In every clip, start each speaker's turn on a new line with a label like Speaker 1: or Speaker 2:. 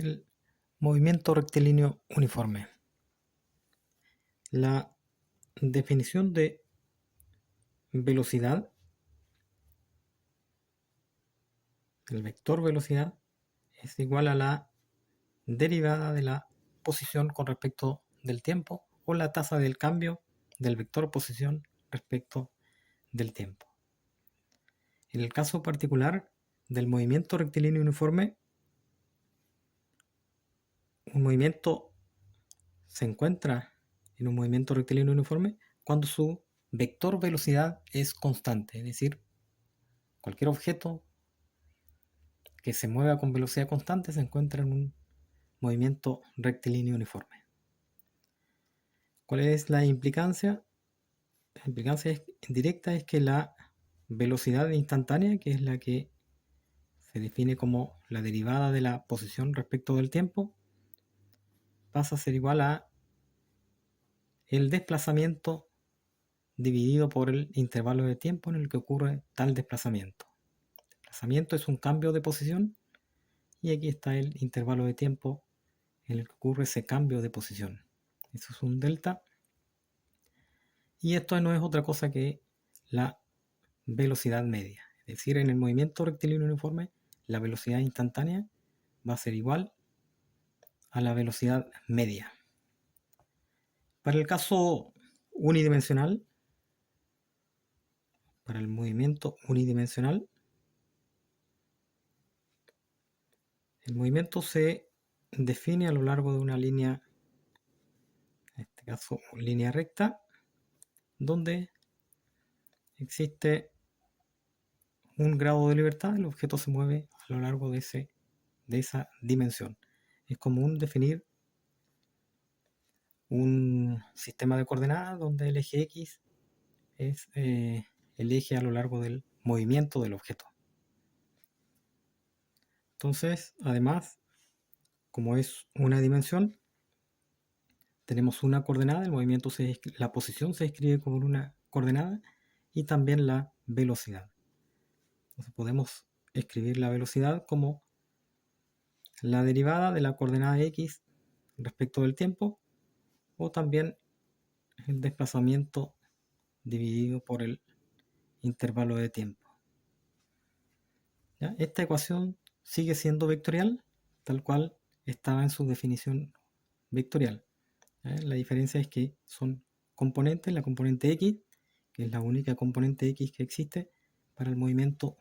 Speaker 1: El movimiento rectilíneo uniforme. La definición de velocidad, el vector velocidad, es igual a la derivada de la posición con respecto del tiempo o la tasa del cambio del vector posición respecto del tiempo. En el caso particular del movimiento rectilíneo uniforme, un movimiento se encuentra en un movimiento rectilíneo uniforme cuando su vector velocidad es constante, es decir, cualquier objeto que se mueva con velocidad constante se encuentra en un movimiento rectilíneo uniforme. ¿Cuál es la implicancia? La implicancia directa es que la velocidad instantánea, que es la que se define como la derivada de la posición respecto del tiempo, pasa a ser igual a el desplazamiento dividido por el intervalo de tiempo en el que ocurre tal desplazamiento. El desplazamiento es un cambio de posición y aquí está el intervalo de tiempo en el que ocurre ese cambio de posición. Eso es un delta. Y esto no es otra cosa que la velocidad media. Es decir, en el movimiento rectilíneo uniforme, la velocidad instantánea va a ser igual a la velocidad media. Para el caso unidimensional, para el movimiento unidimensional, el movimiento se define a lo largo de una línea, en este caso línea recta, donde existe un grado de libertad, el objeto se mueve a lo largo de esa dimensión. Es común definir un sistema de coordenadas donde el eje X es el eje a lo largo del movimiento del objeto. Entonces, además, como es una dimensión, tenemos una coordenada, el movimiento la posición se escribe como una coordenada y también la velocidad. Entonces podemos escribir la velocidad como la derivada de la coordenada X respecto del tiempo o también el desplazamiento dividido por el intervalo de tiempo. ¿Ya? Esta ecuación sigue siendo vectorial, tal cual estaba en su definición vectorial. ¿Ya? La diferencia es que son componentes, la componente X, que es la única componente X que existe para el movimiento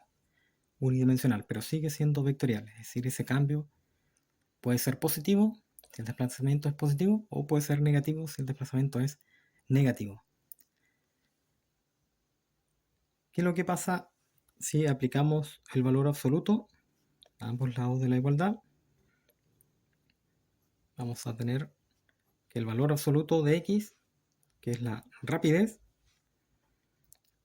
Speaker 1: unidimensional, pero sigue siendo vectorial, es decir, ese cambio puede ser positivo si el desplazamiento es positivo o puede ser negativo si el desplazamiento es negativo. ¿Qué es lo que pasa si aplicamos el valor absoluto a ambos lados de la igualdad? Vamos a tener que el valor absoluto de X, que es la rapidez,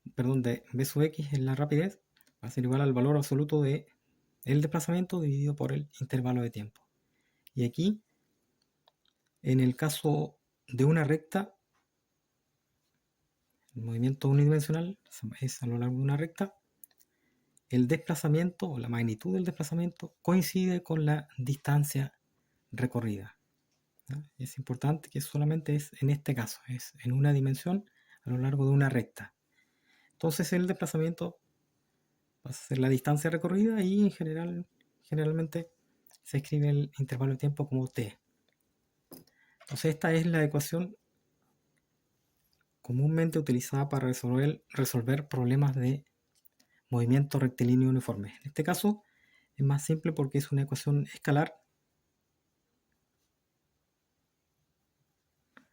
Speaker 1: de B sub X es la rapidez, va a ser igual al valor absoluto de el desplazamiento dividido por el intervalo de tiempo. Y aquí, en el caso de una recta, el movimiento unidimensional es a lo largo de una recta, el desplazamiento o la magnitud del desplazamiento coincide con la distancia recorrida. ¿Ya? Es importante que solamente es en este caso, es en una dimensión a lo largo de una recta. Entonces el desplazamiento va a ser la distancia recorrida y generalmente se escribe el intervalo de tiempo como t. Entonces esta es la ecuación comúnmente utilizada para resolver problemas de movimiento rectilíneo uniforme. En este caso es más simple porque es una ecuación escalar,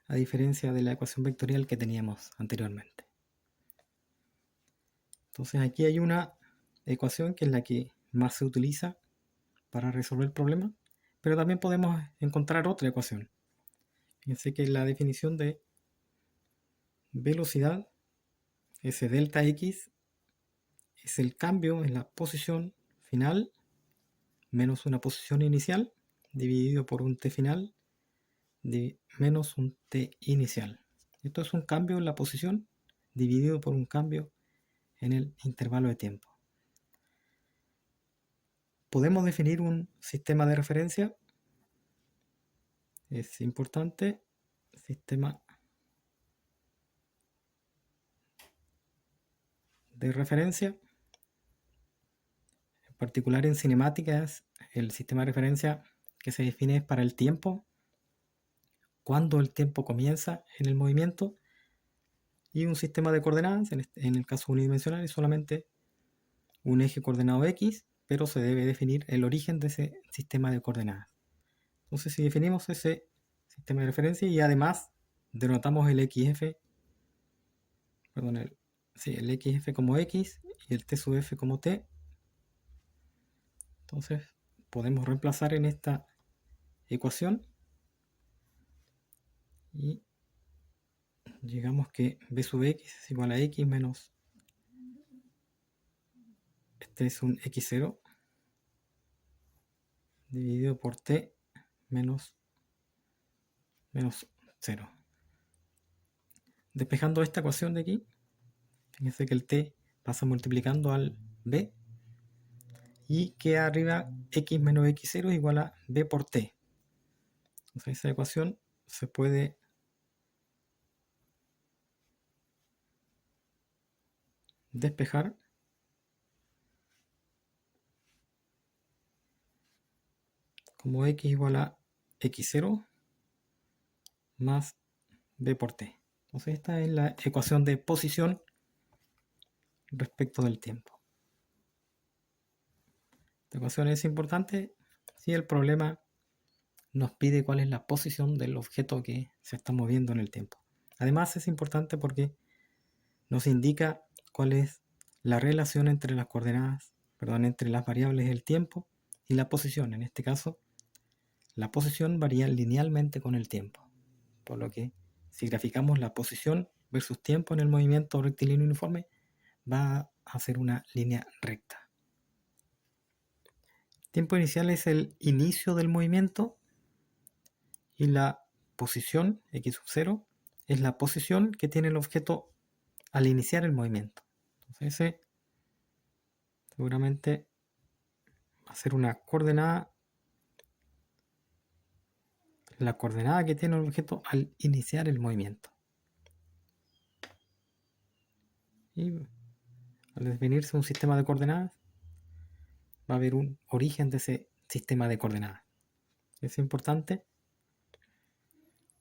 Speaker 1: a diferencia de la ecuación vectorial que teníamos anteriormente. Entonces aquí hay una ecuación que es la que más se utiliza para resolver problemas, pero también podemos encontrar otra ecuación. Fíjense que la definición de velocidad, ese delta X, es el cambio en la posición final menos una posición inicial dividido por un t final menos un t inicial. Esto es un cambio en la posición dividido por un cambio en el intervalo de tiempo. Podemos definir un sistema de referencia es importante, sistema de referencia. En particular en cinemáticas, el sistema de referencia que se define es para el tiempo, cuando el tiempo comienza en el movimiento, y un sistema de coordenadas, en el caso unidimensional, es solamente un eje coordenado X, pero se debe definir el origen de ese sistema de coordenadas. Entonces, si definimos ese sistema de referencia y además denotamos el XF, perdón, el XF como X y el T sub F como T, entonces podemos reemplazar en esta ecuación y llegamos que B sub X es igual a X menos, este es un X0 dividido por T menos 0. Despejando esta ecuación de aquí, fíjense que el T pasa multiplicando al B y queda arriba X menos X0 es igual a B por T. Entonces esa ecuación se puede despejar como X igual a X0 más B por T. Entonces esta es la ecuación de posición respecto del tiempo. Esta ecuación es importante si el problema nos pide cuál es la posición del objeto que se está moviendo en el tiempo. Además es importante porque nos indica cuál es la relación entre las coordenadas, entre las variables del tiempo y la posición. En este caso, la posición varía linealmente con el tiempo, por lo que si graficamos la posición versus tiempo en el movimiento rectilíneo uniforme, va a ser una línea recta. Tiempo inicial es el inicio del movimiento y la posición, x0, es la posición que tiene el objeto al iniciar el movimiento. Entonces ese seguramente va a ser una coordenada, la coordenada que tiene el objeto al iniciar el movimiento. Y al definirse un sistema de coordenadas, va a haber un origen de ese sistema de coordenadas. Es importante.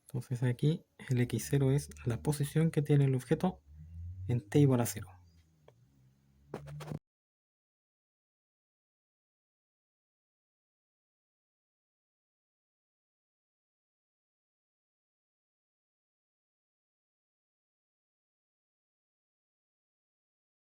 Speaker 1: Entonces aquí el x0 es la posición que tiene el objeto en t igual a 0.